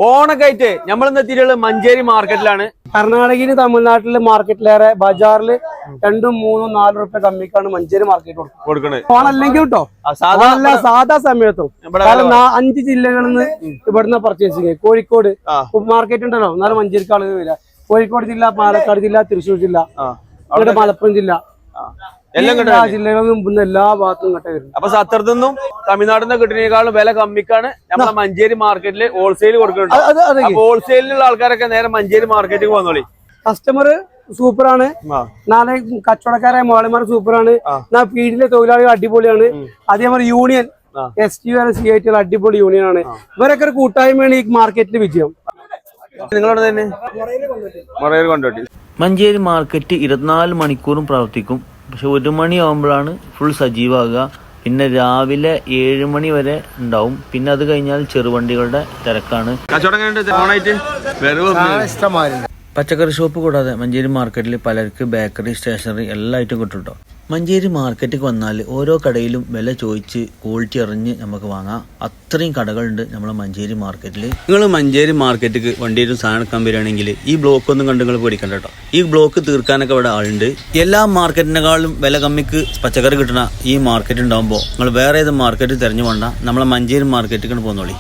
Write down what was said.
ഓണൊക്കെ ആയിട്ട് നമ്മളിന്ന് എത്തിയിട്ടുള്ളത് മഞ്ചേരി മാർക്കറ്റിലാണ്. കർണാടകയില് തമിഴ്നാട്ടില് മാർക്കറ്റിലേറെ ബജാറിൽ 2, 3, 4 റുപ്യ കമ്മിക്കാണ് മഞ്ചേരി മാർക്കറ്റ് കൊടുക്കണത്. ഓണല്ലെങ്കിൽ കേട്ടോ, സാധാ സമയത്തും. കാരണം 5 ജില്ലകളിൽ നിന്ന് ഇവിടുന്ന് പർച്ചേസിങ്. കോഴിക്കോട് മാർക്കറ്റ് ഉണ്ടല്ലോ, എന്നാലും മഞ്ചേരിക്ക് ആളുകൾ വരിക. കോഴിക്കോട് ജില്ല, പാലക്കാട് ജില്ല, തൃശ്ശൂർ ജില്ല, മലപ്പുറം ജില്ല, എല്ലാ ജില്ലകളിലും എല്ലാ ഭാഗത്തും കട്ട വരുന്നത്. അപ്പൊ സത്രത്തിൽ നിന്നും തമിഴ്നാട്ടിൽ നിന്ന് കിട്ടുന്നതിനേക്കാളും വില കമ്മിക്കാണ് നമ്മളെ മഞ്ചേരി മാർക്കറ്റിൽ ഹോൾസെയിൽ കൊടുക്കുന്നുണ്ട്. ഹോൾസെയിലുള്ള ആൾക്കാരൊക്കെ നേരെ മഞ്ചേരി മാർക്കറ്റിൽ വന്നോളി. കസ്റ്റമർ സൂപ്പറാണ്, നാളെ കച്ചവടക്കാരായ മോളന്മാർ സൂപ്പറാണ്, ഫീൽഡിലെ തൊഴിലാളികൾ അടിപൊളിയാണ്. അതേപോലെ യൂണിയൻ ST CIT അടിപൊളി യൂണിയൻ ആണ്. ഇവരൊക്കെ ഒരു കൂട്ടായ്മയാണ് ഈ മാർക്കറ്റിൽ വിജയം. നിങ്ങളോട് തന്നെ മഞ്ചേരി മാർക്കറ്റ് 24 മണിക്കൂറും പ്രവർത്തിക്കും. പക്ഷെ 1 മണിയാകുമ്പോഴാണ് ഫുൾ സജീവമാകുക. പിന്നെ രാവിലെ 7 മണി വരെ ഉണ്ടാവും. പിന്നെ അത് കഴിഞ്ഞാൽ ചെറുവണ്ടികളുടെ തിരക്കാണ്. പച്ചക്കറി ഷോപ്പ് കൂടാതെ മഞ്ചേരി മാർക്കറ്റിൽ പലർക്ക് ബേക്കറി, സ്റ്റേഷനറി എല്ലാ ഐറ്റം കിട്ടും കേട്ടോ. മഞ്ചേരി മാർക്കറ്റിൽ വന്നാൽ ഓരോ കടയിലും വില ചോദിച്ച് ക്വാളിറ്റി അറിഞ്ഞ് നമുക്ക് വാങ്ങാം. അത്രയും കടകളുണ്ട് നമ്മളെ മഞ്ചേരി മാർക്കറ്റിൽ. നിങ്ങൾ മഞ്ചേരി മാർക്കറ്റിക്ക് വണ്ടിയിലും സാധനം എടുക്കാൻ വരികയാണെങ്കിൽ ഈ ബ്ലോക്ക് ഒന്നും കണ്ട് നിങ്ങൾ പേടിക്കണ്ട കേട്ടോ. ഈ ബ്ലോക്ക് തീർക്കാനൊക്കെ ഇവിടെ ആളുണ്ട്. എല്ലാ മാർക്കറ്റിനേക്കാളും വില കമ്മിക്ക് പച്ചക്കറി കിട്ടുന്ന ഈ മാർക്കറ്റ് ഉണ്ടാകുമ്പോൾ നിങ്ങൾ വേറെ ഏത് മാർക്കറ്റ് തിരഞ്ഞു വേണ്ട, നമ്മളെ മഞ്ചേരി മാർക്കറ്റിലേക്ക് പോന്നോളി.